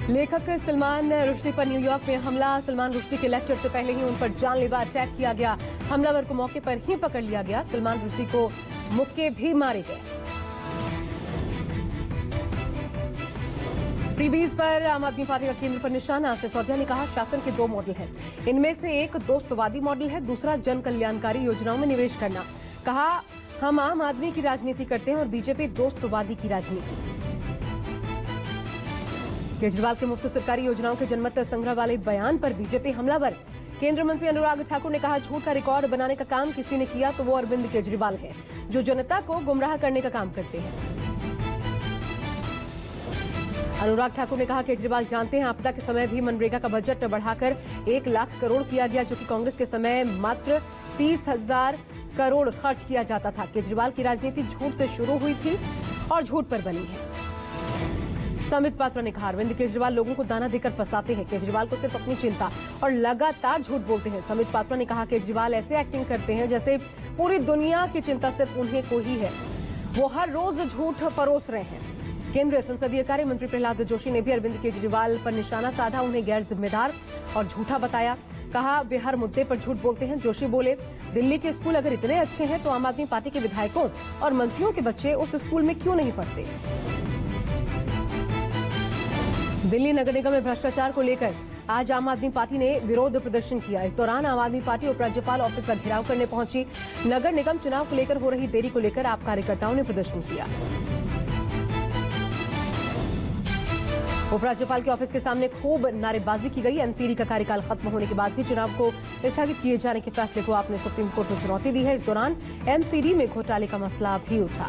लेखक सलमान रुश्दी पर न्यूयॉर्क में हमला। सलमान रुश्दी के लेक्चर से पहले ही उन पर जानलेवा अटैक किया गया। हमलावर को मौके पर ही पकड़ लिया गया। सलमान रुश्दी को मुक्के भी मारे गए। फ्रीबीज पर आम आदमी पार्टी का केंद्र पर निशाना। सिसोदिया ने कहा शासन के 2 मॉडल हैं, इनमें से एक दोस्तवादी मॉडल है, दूसरा जन कल्याणकारी योजनाओं में निवेश करना। कहा हम आम आदमी की राजनीति करते हैं और बीजेपी दोस्तवादी की राजनीति। केजरीवाल के मुफ्त सरकारी योजनाओं के जनमत संग्रह वाले बयान पर बीजेपी हमलावर। केंद्रीय मंत्री अनुराग ठाकुर ने कहा झूठ का रिकॉर्ड बनाने का काम किसी ने किया तो वो अरविंद केजरीवाल है, जो जनता को गुमराह करने का काम करते हैं। अनुराग ठाकुर ने कहा केजरीवाल जानते हैं आपदा के समय भी मनरेगा का बजट बढ़ाकर 1 लाख करोड़ किया गया, जो कि कांग्रेस के समय मात्र 30,000 करोड़ खर्च किया जाता था। केजरीवाल की राजनीति झूठ से शुरू हुई थी और झूठ पर बनी है। संबित पात्रा ने कहा अरविंद केजरीवाल लोगों को दाना देकर फंसाते हैं, केजरीवाल को सिर्फ अपनी चिंता और लगातार झूठ बोलते हैं। संबित पात्रा ने कहा केजरीवाल ऐसे एक्टिंग करते हैं जैसे पूरी दुनिया की चिंता सिर्फ उन्हें को ही है, वो हर रोज झूठ परोस रहे हैं। केंद्रीय संसदीय कार्य मंत्री प्रहलाद जोशी ने भी अरविंद केजरीवाल पर निशाना साधा, उन्हें गैर जिम्मेदार और झूठा बताया। कहा वे हर मुद्दे पर झूठ बोलते हैं। जोशी बोले दिल्ली के स्कूल अगर इतने अच्छे हैं तो आम आदमी पार्टी के विधायकों और मंत्रियों के बच्चे उस स्कूल में क्यों नहीं पढ़ते। दिल्ली नगर निगम में भ्रष्टाचार को लेकर आज आम आदमी पार्टी ने विरोध प्रदर्शन किया। इस दौरान आम आदमी पार्टी उपराज्यपाल ऑफिस का घेराव करने पहुंची। नगर निगम चुनाव को लेकर हो रही देरी को लेकर आप कार्यकर्ताओं ने प्रदर्शन किया। उपराज्यपाल के ऑफिस के सामने खूब नारेबाजी की गई। एमसीडी का कार्यकाल खत्म होने के बाद भी चुनाव को स्थगित किए जाने के फैसले को आपने सुप्रीम कोर्ट में चुनौती दी है। इस दौरान एमसीडी में घोटाले का मसला भी उठा।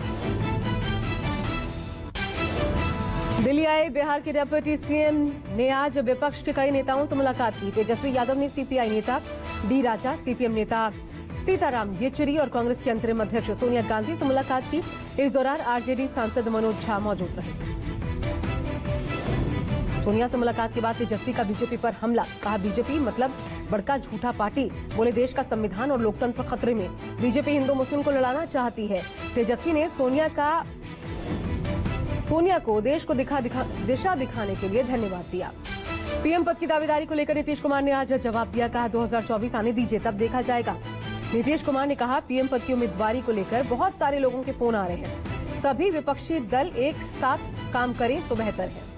दिल्ली आए बिहार के डिप्टी सीएम ने आज विपक्ष के कई नेताओं से मुलाकात की। तेजस्वी यादव ने सीपीआई नेता डी राजा, सीपीएम नेता सीताराम येचुरी और कांग्रेस की अंतरिम अध्यक्ष सोनिया गांधी से मुलाकात की। इस दौरान आरजेडी सांसद मनोज झा मौजूद रहे। सोनिया से मुलाकात के बाद तेजस्वी का बीजेपी पर हमला। कहा बीजेपी मतलब बड़का झूठा पार्टी। बोले देश का संविधान और लोकतंत्र खतरे में, बीजेपी हिंदू मुस्लिम को लड़ाना चाहती है। तेजस्वी ने सोनिया को देश को दिशा दिखाने के लिए धन्यवाद दिया। पीएम पद की दावेदारी को लेकर नीतीश कुमार ने आज जवाब दिया। कहा 2024 आने दीजिए तब देखा जाएगा। नीतीश कुमार ने कहा पीएम पद की उम्मीदवारी को लेकर बहुत सारे लोगों के फोन आ रहे हैं, सभी विपक्षी दल एक साथ काम करें तो बेहतर है।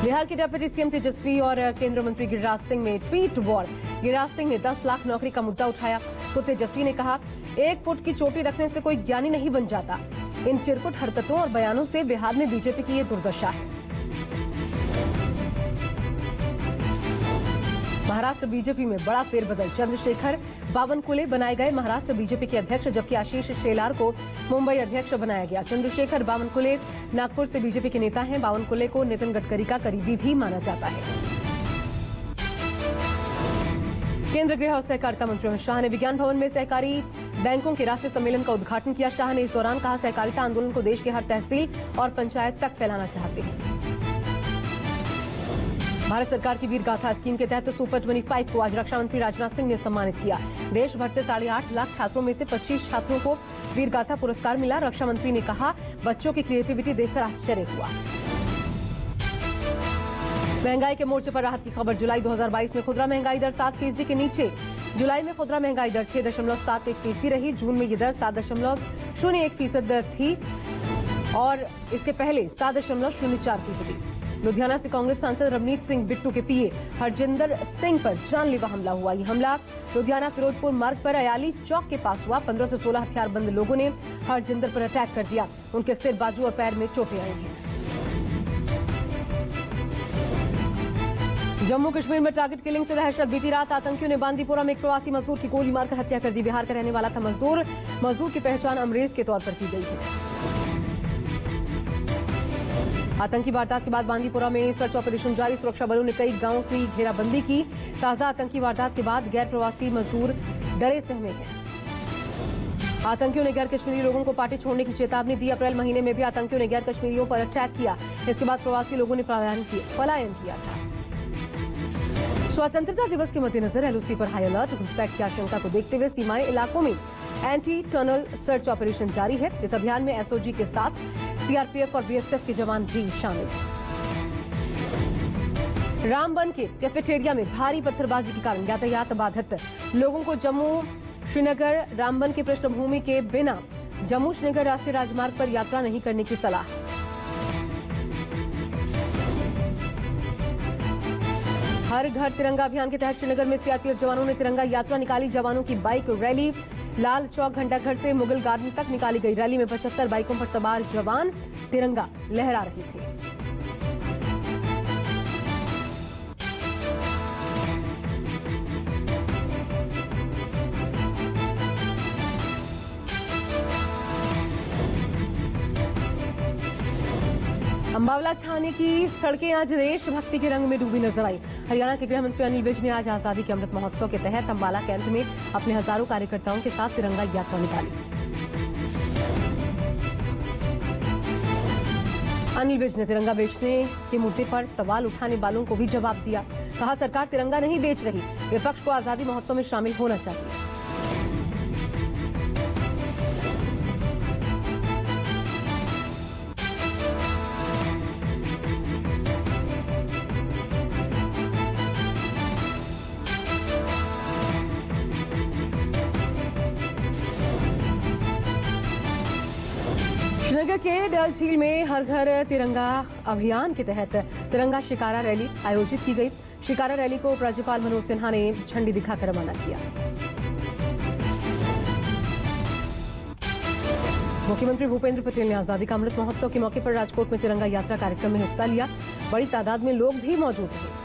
बिहार के डिप्टी सीएम तेजस्वी और केंद्रीय मंत्री गिरिराज सिंह में ट्वीट वॉर। गिरिराज सिंह ने 10 लाख नौकरी का मुद्दा उठाया तो तेजस्वी ने कहा 1 फुट की चोटी रखने से कोई ज्ञानी नहीं बन जाता। इन चिरकुट हरकतों और बयानों से बिहार में बीजेपी की ये दुर्दशा है। महाराष्ट्र बीजेपी में बड़ा फेरबदल। चंद्रशेखर बावनकुले बनाए गए महाराष्ट्र बीजेपी के अध्यक्ष, जबकि आशीष शेलार को मुंबई अध्यक्ष बनाया गया। चंद्रशेखर बावनकुले नागपुर से बीजेपी के नेता हैं। बावनकुले को नितिन गडकरी का करीबी भी माना जाता है। केंद्रीय गृह और सहकारिता मंत्री अमित शाह ने विज्ञान भवन में सहकारी बैंकों के राष्ट्रीय सम्मेलन का उद्घाटन किया। शाह ने इस दौरान कहा सहकारिता आंदोलन को देश के हर तहसील और पंचायत तक फैलाना चाहते हैं। भारत सरकार की वीर गाथा स्कीम के तहत सुपर 25 को आज रक्षा मंत्री राजनाथ सिंह ने सम्मानित किया। देश भर से 8.5 लाख छात्रों में से 25 छात्रों को वीर गाथा पुरस्कार मिला। रक्षा मंत्री ने कहा बच्चों की क्रिएटिविटी देखकर आश्चर्य हुआ। महंगाई के मोर्चे पर राहत की खबर। जुलाई 2022 में खुदरा महंगाई दर 7% के नीचे। जुलाई में खुदरा महंगाई दर 6.71% रही। जून में ये दर 7.01% थी और इसके पहले 7.04%। लुधियाना से कांग्रेस सांसद रवनीत सिंह बिट्टू के पीए हरजिंदर सिंह पर जानलेवा हमला हुआ। ये हमला लुधियाना फिरोजपुर मार्ग पर अयाली चौक के पास हुआ। 15 से 16 हथियारबंद लोगों ने हरजिंदर पर अटैक कर दिया। उनके सिर, बाजू और पैर में चोटें आई हैं। जम्मू कश्मीर में टारगेट किलिंग से दहशत। बीती रात आतंकियों ने बांदीपुरा में एक प्रवासी मजदूर की गोली मारकर हत्या कर दी। बिहार का रहने वाला था मजदूर की पहचान अमरेज के तौर पर की गई है। आतंकी वारदात के बाद बांदीपुरा में सर्च ऑपरेशन जारी। सुरक्षा बलों ने कई गांवों की घेराबंदी की। ताजा आतंकी वारदात के बाद गैर प्रवासी मजदूर डरे सहमे हैं। आतंकियों ने गैर कश्मीरी लोगों को पार्टी छोड़ने की चेतावनी दी। अप्रैल महीने में भी आतंकियों ने गैर कश्मीरियों पर अटैक किया। इसके बाद प्रवासी लोगों ने पलायन किया था। स्वतंत्रता दिवस के मद्देनजर एलओसी पर हाई अलर्ट। घुसपैठ की आशंका को देखते हुए सीमाई इलाकों में एंटी टनल सर्च ऑपरेशन जारी है। इस अभियान में एसओजी के साथ सीआरपीएफ और बीएसएफ के जवान भी शामिल हैं। रामबन के कैफेटेरिया में भारी पत्थरबाजी के कारण यातायात बाधित। लोगों को जम्मू श्रीनगर रामबन की पृष्ठभूमि के बिना जम्मू श्रीनगर राष्ट्रीय राजमार्ग पर यात्रा नहीं करने की सलाह। हर घर तिरंगा अभियान के तहत श्रीनगर में सीआरपीएफ जवानों ने तिरंगा यात्रा निकाली। जवानों की बाइक रैली लाल चौक घंटाघर से मुगल गार्डन तक निकाली गई। रैली में 75 बाइकों पर सवार जवान तिरंगा लहरा रहे थे। अंबावला छावनी की सड़कें आज देशभक्ति के रंग में डूबी नजर आई। हरियाणा के गृह मंत्री अनिल विज ने आज आजादी के अमृत महोत्सव के तहत अंबाला कैंट में अपने हजारों कार्यकर्ताओं के साथ तिरंगा यात्रा निकाली। अनिल विज ने तिरंगा बेचने के मुद्दे पर सवाल उठाने वालों को भी जवाब दिया। कहा, सरकार तिरंगा नहीं बेच रही, विपक्ष को आजादी महोत्सव में शामिल होना चाहिए। श्रीनगर के डल झील में हर घर तिरंगा अभियान के तहत तिरंगा शिकारा रैली आयोजित की गई। शिकारा रैली को राज्यपाल मनोज सिन्हा ने झंडी दिखाकर रवाना किया। मुख्यमंत्री भूपेंद्र पटेल ने आजादी का अमृत महोत्सव के मौके पर राजकोट में तिरंगा यात्रा कार्यक्रम में हिस्सा लिया। बड़ी तादाद में लोग भी मौजूद रहे।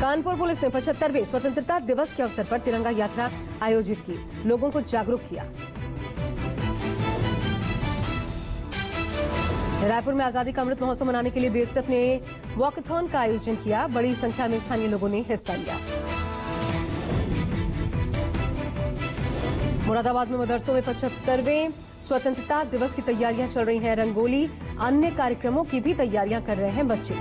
कानपुर पुलिस ने 75वें स्वतंत्रता दिवस के अवसर पर तिरंगा यात्रा आयोजित की, लोगों को जागरूक किया। रायपुर में आजादी का अमृत महोत्सव मनाने के लिए बीएसएफ ने वॉकथॉन का आयोजन किया। बड़ी संख्या में स्थानीय लोगों ने हिस्सा लिया। मुरादाबाद में मदरसों में 75वें स्वतंत्रता दिवस की तैयारियां चल रही हैं। रंगोली अन्य कार्यक्रमों की भी तैयारियां कर रहे हैं बच्चे।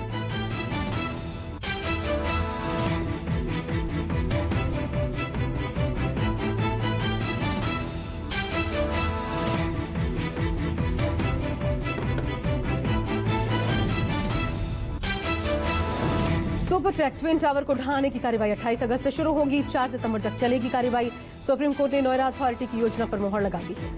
सुपर ट्रैक ट्विन टावर को ढहाने की कार्रवाई 28 अगस्त से शुरू होगी। 4 सितंबर तक चलेगी कार्रवाई। सुप्रीम कोर्ट ने नोएडा अथॉरिटी की योजना पर मोहर लगा दी है।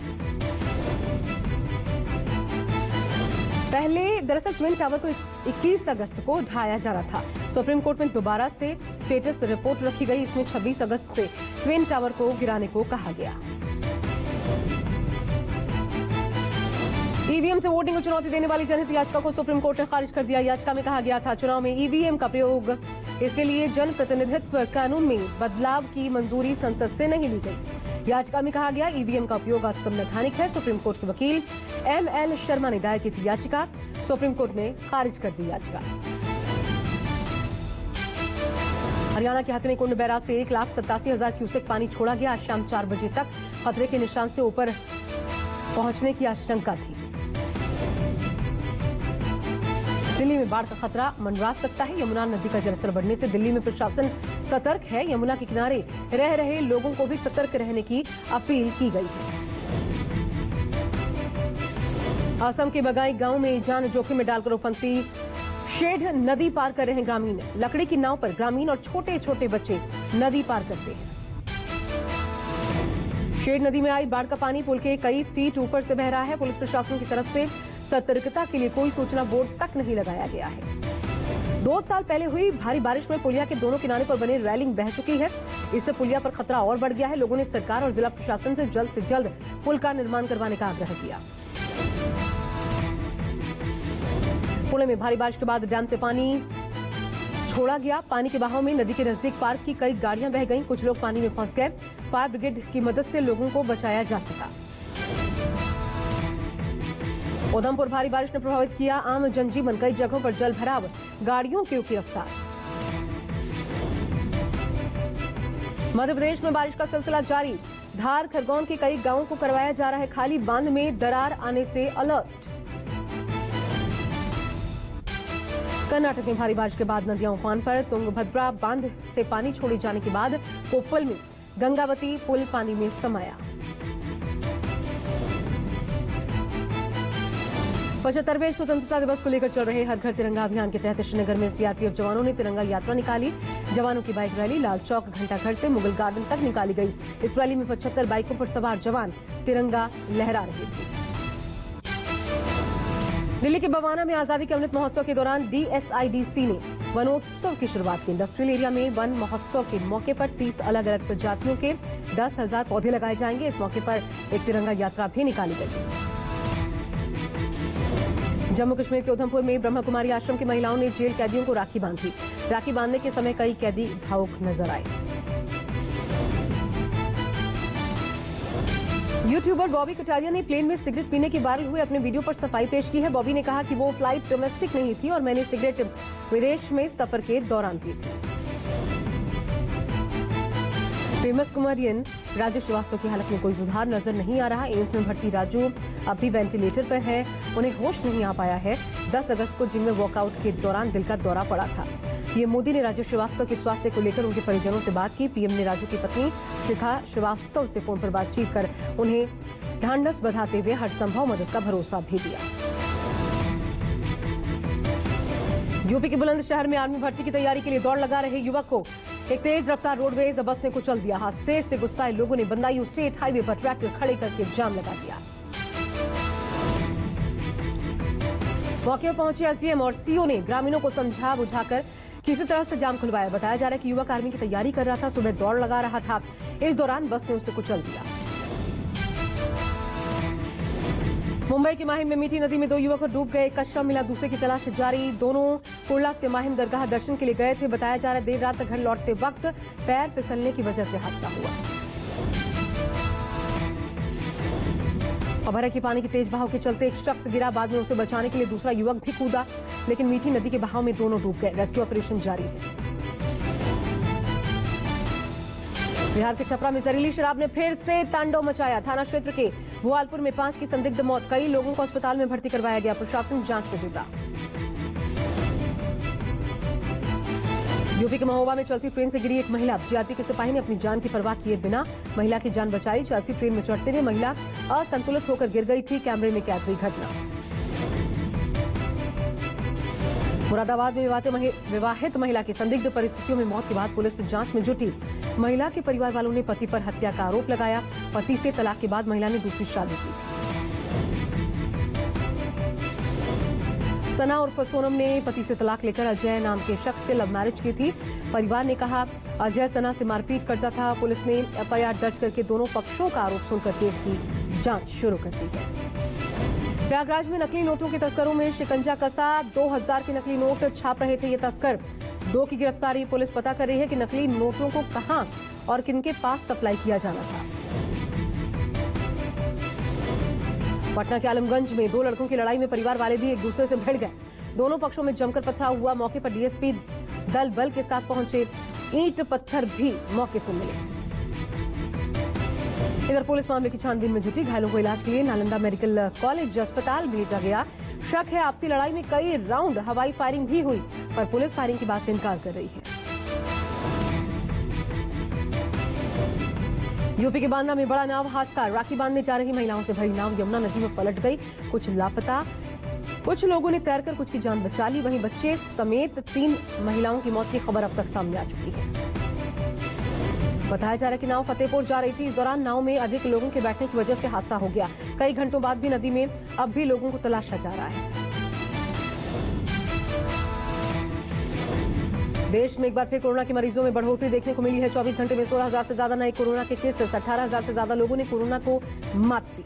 पहले दरअसल ट्विन टावर को 21 अगस्त को ढहाया जा रहा था। सुप्रीम कोर्ट में दोबारा से स्टेटस रिपोर्ट रखी गई। इसमें 26 अगस्त से ट्विन टावर को गिराने को कहा गया। ईवीएम से वोटिंग को चुनौती देने वाली जनहित याचिका को सुप्रीम कोर्ट ने खारिज कर दिया। याचिका में कहा गया था, चुनाव में ईवीएम का प्रयोग, इसके लिए जन प्रतिनिधित्व कानून में बदलाव की मंजूरी संसद से नहीं ली गई। याचिका में कहा गया, ईवीएम का उपयोग असंवैधानिक है। सुप्रीम कोर्ट के वकील एमएल शर्मा ने दायर की थी याचिका। सुप्रीम कोर्ट ने खारिज कर दी याचिका। हरियाणा के हथनीकुंड बैराज से 1,87,000 क्यूसेक पानी छोड़ा गया। आज शाम 4 बजे तक खतरे के निशान से ऊपर पहुंचने की आशंका थी। दिल्ली में बाढ़ का खतरा मंडरा सकता है। यमुना नदी का जलस्तर बढ़ने से दिल्ली में प्रशासन सतर्क है। यमुना के किनारे रह रहे लोगों को भी सतर्क रहने की अपील की गई है। असम के बगाई गांव में जान जोखिम में डालकर उफनती शेड नदी पार कर रहे हैं ग्रामीण। लकड़ी की नाव पर ग्रामीण और छोटे छोटे बच्चे नदी पार करते हैं। शेड नदी में आई बाढ़ का पानी पुल के कई फीट ऊपर से बह रहा है। पुलिस प्रशासन की तरफ से सतर्कता के लिए कोई सूचना बोर्ड तक नहीं लगाया गया है। 2 साल पहले हुई भारी बारिश में पुलिया के दोनों किनारे पर बनी रेलिंग बह चुकी है। इससे पुलिया पर खतरा और बढ़ गया है। लोगों ने सरकार और जिला प्रशासन से जल्द पुल का निर्माण करवाने का आग्रह किया। पुणे में भारी बारिश के बाद डैम से पानी छोड़ा गया। पानी के बहाव में नदी के नजदीक पार्क की कई गाड़ियां बह गईं। कुछ लोग पानी में फंस गए। फायर ब्रिगेड की मदद से लोगों को बचाया जा सका। उधमपुर भारी बारिश ने प्रभावित किया आम जनजीवन। कई जगहों पर जल भराव, गाड़ियों की रुकी रफ्तार। मध्य प्रदेश में बारिश का सिलसिला जारी। धार खरगोन के कई गांवों को करवाया जा रहा है खाली। बांध में दरार आने से अलर्ट। कर्नाटक में भारी बारिश के बाद नदियां उफान पर। तुंगभद्रा बांध से पानी छोड़े जाने के बाद कोप्पल में गंगावती पुल पानी में समाया। 75वें स्वतंत्रता दिवस को लेकर चल रहे हर घर तिरंगा अभियान के तहत श्रीनगर में सीआरपीएफ जवानों ने तिरंगा यात्रा निकाली। जवानों की बाइक रैली लाल चौक घंटाघर से मुगल गार्डन तक निकाली गई। इस रैली में 75 बाइकों पर सवार जवान तिरंगा लहरा रहे थे। दिल्ली के बवाना में आजादी के अमृत महोत्सव के दौरान डीएसआईडीसी ने वनोत्सव की शुरुआत की। इंडस्ट्रियल एरिया में वन महोत्सव के मौके पर 30 अलग अलग प्रजातियों के 10,000 पौधे लगाए जाएंगे। इस मौके पर एक तिरंगा यात्रा भी निकाली गई। जम्मू कश्मीर के उधमपुर में ब्रह्मा कुमारी आश्रम की महिलाओं ने जेल कैदियों को राखी बांधी। राखी बांधने के समय कई कैदी भावुक नजर आए। यूट्यूबर बॉबी कटारिया ने प्लेन में सिगरेट पीने के वायरल हुए अपने वीडियो पर सफाई पेश की है। बॉबी ने कहा कि वो फ्लाइट डोमेस्टिक नहीं थी और मैंने सिगरेट विदेश में सफर के दौरान पी थी। फेमस कॉमेडियन राजू श्रीवास्तव की हालत में कोई सुधार नजर नहीं आ रहा। एम्स में भर्ती राजू अब भी वेंटिलेटर पर है। उन्हें होश नहीं आ पाया है। 10 अगस्त को जिम में वर्कआउट के दौरान दिल का दौरा पड़ा था। पीएम मोदी ने राजू श्रीवास्तव के स्वास्थ्य को लेकर उनके परिजनों से बात की। पीएम ने राजू की पत्नी शिखा श्रीवास्तव से फोन पर बातचीत कर उन्हें ढांढस बंधाते हुए हर संभव मदद का भरोसा भी दिया। यूपी के बुलंदशहर में आर्मी भर्ती की तैयारी के लिए दौड़ लगा रहे युवक को एक तेज रफ्तार रोडवेज बस ने कुचल दिया। हादसे से गुस्साए लोगों ने बंदायूं स्टेट हाईवे पर ट्रैक्टर खड़े करके जाम लगा दिया। मौके पर पहुंचे एसडीएम और सीओ ने ग्रामीणों को समझा बुझाकर किसी तरह से जाम खुलवाया। बताया जा रहा है कि युवक आर्मी की तैयारी कर रहा था, सुबह दौड़ लगा रहा था। इस दौरान बस ने उसे कुचल दिया। मुंबई की माहिम में मीठी नदी में 2 युवक डूब गए। एक का शव मिला, दूसरे की तलाश जारी। दोनों कुर्ला से माहिम दरगाह दर्शन के लिए गए थे। बताया जा रहा है देर रात घर लौटते वक्त पैर फिसलने की वजह से हादसा हुआ। खबर है कि पानी के तेज बहाव के चलते एक शख्स गिरा, बाद में उसे बचाने के लिए दूसरा युवक भी कूदा, लेकिन मीठी नदी के बहाव में दोनों डूब गए। रेस्क्यू ऑपरेशन जारी है। बिहार के छपरा में जहरीली शराब ने फिर से तांडव मचाया। थाना क्षेत्र के भुआलपुर में 5 की संदिग्ध मौत। कई लोगों को अस्पताल में भर्ती करवाया गया। प्रशासन जांच में जुटा। यूपी के महोबा में चलती ट्रेन से गिरी एक महिला। जीआरपी के सिपाही ने अपनी जान की परवाह किए बिना महिला की जान बचाई। चलती ट्रेन में चढ़ते हुए महिला असंतुलित होकर गिर गई थी। कैमरे में कैद हुई घटना। मुरादाबाद में विवाहित महिला की संदिग्ध परिस्थितियों में मौत के बाद पुलिस जांच में जुटी। महिला के परिवार वालों ने पति पर हत्या का आरोप लगाया। पति से तलाक के बाद महिला ने दूसरी शादी की। सना उर्फ सोनम ने पति से तलाक लेकर अजय नाम के शख्स से लव मैरिज की थी। परिवार ने कहा अजय सना से मारपीट करता था। पुलिस ने एफआईआर दर्ज करके दोनों पक्षों का आरोप सुनकर केस की जांच शुरू कर दी है। प्रयागराज में नकली नोटों के तस्करों में शिकंजा कसा। 2000 के नकली नोट छाप रहे थे ये तस्कर। 2 की गिरफ्तारी। पुलिस पता कर रही है कि नकली नोटों को कहां और किनके पास सप्लाई किया जाना था। पटना के आलमगंज में 2 लड़कों की लड़ाई में परिवार वाले भी एक दूसरे से भिड़ गए। दोनों पक्षों में जमकर पथराव हुआ। मौके पर डीएसपी दल बल के साथ पहुंचे। ईंट पत्थर भी मौके से मिले। इधर पुलिस मामले की छानबीन में जुटी। घायलों को इलाज के लिए नालंदा मेडिकल कॉलेज अस्पताल भेजा गया। शक है आपसी लड़ाई में कई राउंड हवाई फायरिंग भी हुई, पर पुलिस फायरिंग की बात से इनकार कर रही है। यूपी के बांदा में बड़ा नाव हादसा। राखी बांधने जा रही महिलाओं से भरी नाव यमुना नदी में पलट गई। कुछ लापता, कुछ लोगों ने तैरकर कुछ की जान बचा ली। वहीं बच्चे समेत 3 महिलाओं की मौत की खबर अब तक सामने आ चुकी है। बताया जा रहा है कि नाव फतेहपुर जा रही थी। इस दौरान नाव में अधिक लोगों के बैठने की वजह से हादसा हो गया। कई घंटों बाद भी नदी में अब भी लोगों को तलाशा जा रहा है। देश में एक बार फिर कोरोना के मरीजों में बढ़ोतरी देखने को मिली है। 24 घंटे में 16,000 से ज्यादा नए कोरोना के केसेस। 18,000 से ज्यादा लोगों ने कोरोना को मात दी।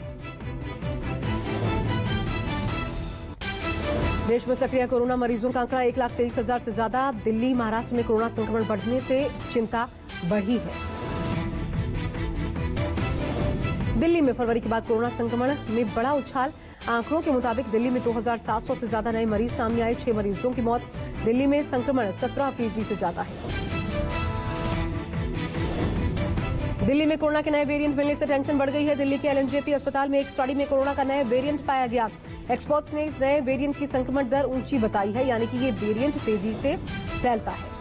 देश में सक्रिय कोरोना मरीजों का आंकड़ा 1,23,000 से ज्यादा। दिल्ली महाराष्ट्र में कोरोना संक्रमण बढ़ने से चिंता बढ़ी है। दिल्ली में फरवरी के बाद कोरोना संक्रमण में बड़ा उछाल। आंकड़ों के मुताबिक दिल्ली में 2,700 से ज्यादा नए मरीज सामने आए। 6 मरीजों की मौत। दिल्ली में संक्रमण 17% से ज्यादा है। दिल्ली में कोरोना के नए वेरिएंट मिलने से टेंशन बढ़ गई है। दिल्ली के एलएनजेपी अस्पताल में एक स्टडी में कोरोना का नया वेरिएंट पाया गया। एक्सपर्ट्स ने इस नए वेरिएंट की संक्रमण दर ऊंची बताई है, यानी कि ये वेरिएंट तेजी से फैलता है।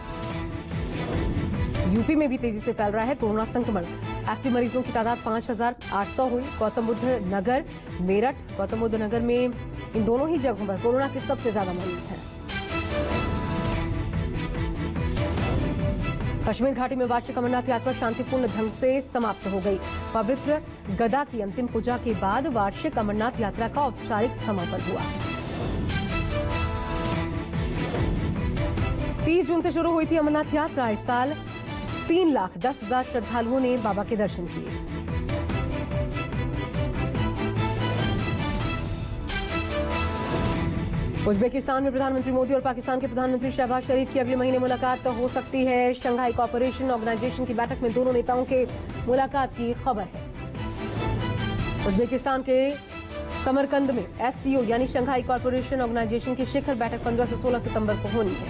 यूपी में भी तेजी से फैल रहा है कोरोना संक्रमण। एक्टिव मरीजों की तादाद 5,800 हुई। गौतम बुद्ध नगर, मेरठ, गौतम बुद्ध नगर में इन दोनों ही जगहों पर कोरोना के सबसे ज्यादा मरीज हैं। कश्मीर घाटी में वार्षिक अमरनाथ यात्रा शांतिपूर्ण ढंग से समाप्त हो गई। पवित्र गदा की अंतिम पूजा के बाद वार्षिक अमरनाथ यात्रा का औपचारिक समापन हुआ। 30 जून से शुरू हुई थी अमरनाथ यात्रा। इस साल 3,10,000 श्रद्धालुओं ने बाबा के दर्शन किए। उज्बेकिस्तान में प्रधानमंत्री मोदी और पाकिस्तान के प्रधानमंत्री शहबाज शरीफ की अगले महीने मुलाकात तो हो सकती है। शंघाई कोऑपरेशन ऑर्गेनाइजेशन की बैठक में दोनों नेताओं के मुलाकात की खबर है। उज्बेकिस्तान के समरकंद में SCO यानी शंघाई कोऑपरेशन ऑर्गेनाइजेशन की शिखर बैठक 15 से 16 सितंबर को होनी है।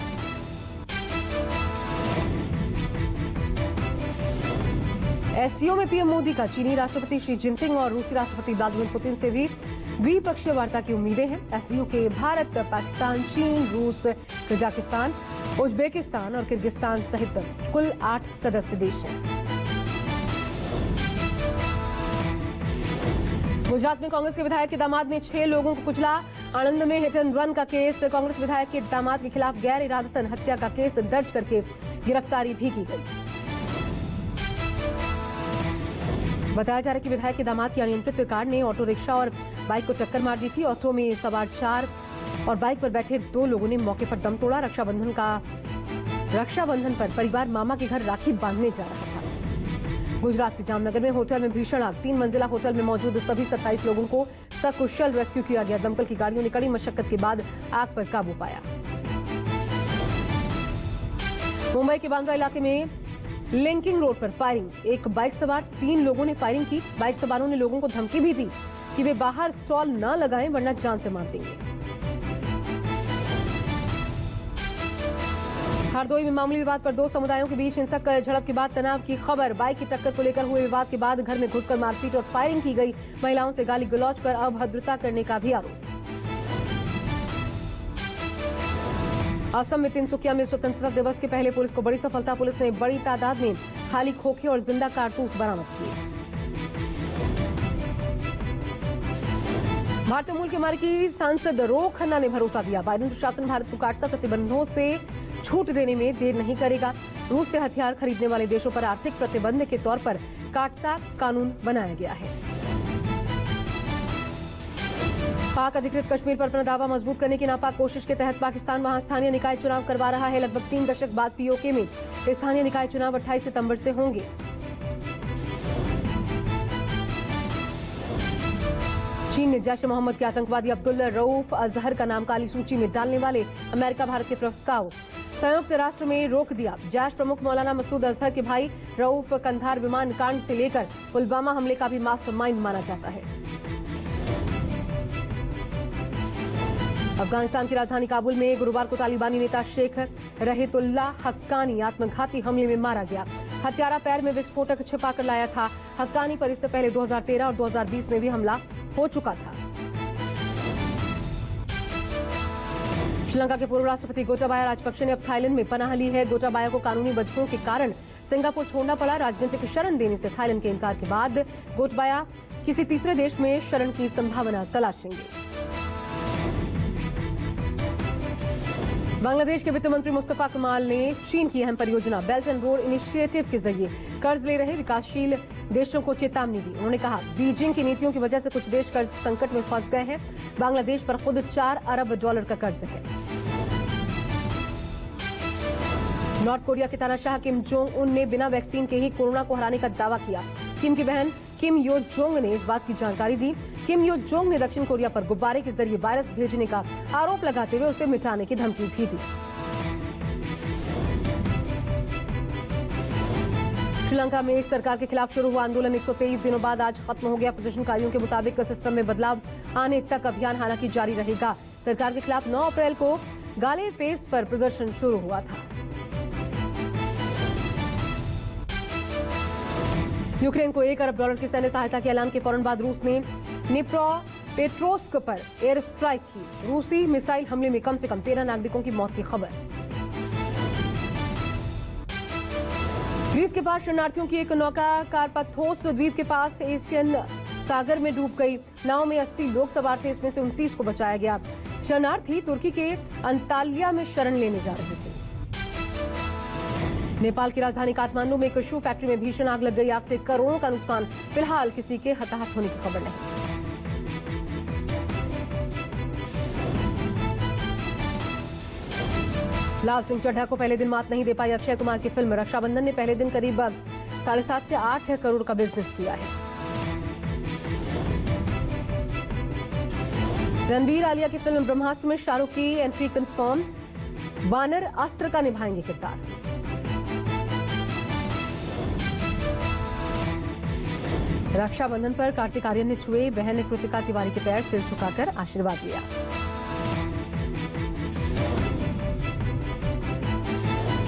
SCO में पीएम मोदी का चीनी राष्ट्रपति शी जिनपिंग और रूसी राष्ट्रपति व्लादिमीर पुतिन से भी द्विपक्षीय वार्ता की उम्मीदें हैं। SCO के भारत, पाकिस्तान, चीन, रूस, कजाकिस्तान, उज्बेकिस्तान और किर्गिस्तान सहित कुल 8 सदस्य देश हैं। गुजरात में कांग्रेस के विधायक के दामाद ने 6 लोगों को कुचला। आणंद में हिट एंड रन का केस। कांग्रेस विधायक के दामाद के खिलाफ गैर इरादतन हत्या का केस दर्ज करके गिरफ्तारी भी की गई। बताया जा रहा है कि विधायक के दामाद की अनियंत्रित कार ने ऑटो रिक्शा और बाइक को टक्कर मार दी थी। ऑटो में सवार 4 और बाइक पर बैठे 2 लोगों ने मौके पर दम तोड़ा। रक्षाबंधन पर परिवार मामा के घर राखी बांधने जा रहा था। गुजरात के जामनगर में होटल में भीषण आग। 3 मंजिला होटल में मौजूद सभी 27 लोगों को सकुशल रेस्क्यू किया गया। दमकल की गाड़ियों ने कड़ी मशक्कत के बाद आग पर काबू पाया। मुंबई के बांद्रा इलाके में लिंकिंग रोड पर फायरिंग। एक बाइक सवार 3 लोगों ने फायरिंग की। बाइक सवारों ने लोगों को धमकी भी दी कि वे बाहर स्टॉल न लगाएं वरना जान से मार देंगे। हरदोई में मामूली विवाद पर 2 समुदायों के बीच हिंसक झड़प के बाद तनाव की खबर। बाइक की टक्कर को लेकर हुए विवाद के बाद घर में घुसकर मारपीट और फायरिंग की गई। महिलाओं से गाली गलौज कर अभद्रता करने का भी आरोप। असम में तिनसुकिया में स्वतंत्रता दिवस के पहले पुलिस को बड़ी सफलता। पुलिस ने बड़ी तादाद में खाली खोखे और जिंदा कारतूस बरामद किए। भारतीय मूल के अमेरिकी सांसद रो खन्ना ने भरोसा दिया। बाइडेन प्रशासन भारत को काटता प्रतिबंधों से छूट देने में देर नहीं करेगा। रूस से हथियार खरीदने वाले देशों पर आर्थिक प्रतिबंध के तौर पर काटसा कानून बनाया गया है। पाक अधिकृत कश्मीर पर अपना दावा मजबूत करने की नापाक कोशिश के तहत पाकिस्तान वहां स्थानीय निकाय चुनाव करवा रहा है। लगभग 3 दशक बाद POK में स्थानीय निकाय चुनाव 28 सितंबर से होंगे। चीन ने जैश ए मोहम्मद के आतंकवादी अब्दुल रऊफ अजहर का नाम काली सूची में डालने वाले अमेरिका भारत के प्रस्ताव संयुक्त राष्ट्र में रोक दिया। जैश प्रमुख मौलाना मसूद अजहर के भाई रऊफ कंधार विमान कांड से लेकर पुलवामा हमले का भी मास्टरमाइंड माना जाता है। अफगानिस्तान की राजधानी काबुल में गुरुवार को तालिबानी नेता शेख रहीतुल्लाह हक्कानी आत्मघाती हमले में मारा गया। हत्यारा पैर में विस्फोटक छिपाकर लाया था। हक्कानी पर इससे पहले 2013 और 2020 में भी हमला हो चुका था। श्रीलंका के पूर्व राष्ट्रपति गोटाबाया राजपक्षे ने अब थाईलैंड में पनाह ली है। गोटाबाया को कानूनी वजहों के कारण सिंगापुर छोड़ना पड़ा। राजनीतिक शरण देने से थाईलैंड के इनकार के बाद गोटाबाया किसी तीसरे देश में शरण की संभावना तलाशेंगे। बांग्लादेश के वित्त मंत्री मुस्तफा कमाल ने चीन की अहम परियोजना बेल्ट एंड रोड इनिशिएटिव के जरिए कर्ज ले रहे विकासशील देशों को चेतावनी दी। उन्होंने कहा, बीजिंग की नीतियों की वजह से कुछ देश कर्ज संकट में फंस गए हैं। बांग्लादेश पर खुद $4 अरब का कर्ज है। नॉर्थ कोरिया के तानाशाह किम जोंग उन ने बिना वैक्सीन के ही कोरोना को हराने का दावा किया। किम की बहन किम यो जोंग ने इस बात की जानकारी दी। किम यो जोंग ने दक्षिण कोरिया पर गुब्बारे के जरिए वायरस भेजने का आरोप लगाते हुए उसे मिटाने की धमकी भी दी। श्रीलंका में सरकार के खिलाफ शुरू हुआ आंदोलन 123 दिनों बाद आज खत्म हो गया। प्रदर्शनकारियों के मुताबिक सिस्टम में बदलाव आने तक अभियान हालांकि जारी रहेगा। सरकार के खिलाफ 9 अप्रैल को गाले फेस पर प्रदर्शन शुरू हुआ था। यूक्रेन को $1 अरब की सैन्य सहायता के ऐलान के फौरन बाद रूस ने पेट्रोस्क पर एयर स्ट्राइक की। रूसी मिसाइल हमले में कम से कम 13 नागरिकों की मौत की खबर। ग्रीस के पास शरणार्थियों की एक नौका कारपाथोस द्वीप के पास एशियन सागर में डूब गई। नाव में 80 लोग सवार थे, इसमें से 29 को बचाया गया। शरणार्थी तुर्की के अंताल्या में शरण लेने जा रहे थे। नेपाल की राजधानी काठमांडू में एक शू फैक्ट्री में भीषण आग लग गई। आग से करोड़ों का नुकसान। फिलहाल किसी के हताहत होने की खबर नहीं। लाल सिंह चड्ढा को पहले दिन मात नहीं दे पाई अक्षय कुमार की फिल्म। रक्षाबंधन ने पहले दिन करीब 7.5 से 8 करोड़ का बिजनेस किया है। रणबीर आलिया की फिल्म ब्रह्मास्त्र में शाहरुख की एंट्री कंफर्म। वानर अस्त्र का निभाएंगे किरदार। रक्षाबंधन पर कार्तिक आर्यन ने छुए बहन कृतिका तिवारी के पैर, सिर झुकाकर आशीर्वाद लिया।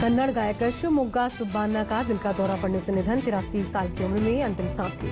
कन्नड़ गायक शिवमोग्गा सुब्बान्ना का दिल का दौरा पड़ने से निधन। 83 साल की उम्र में अंतिम सांस ली।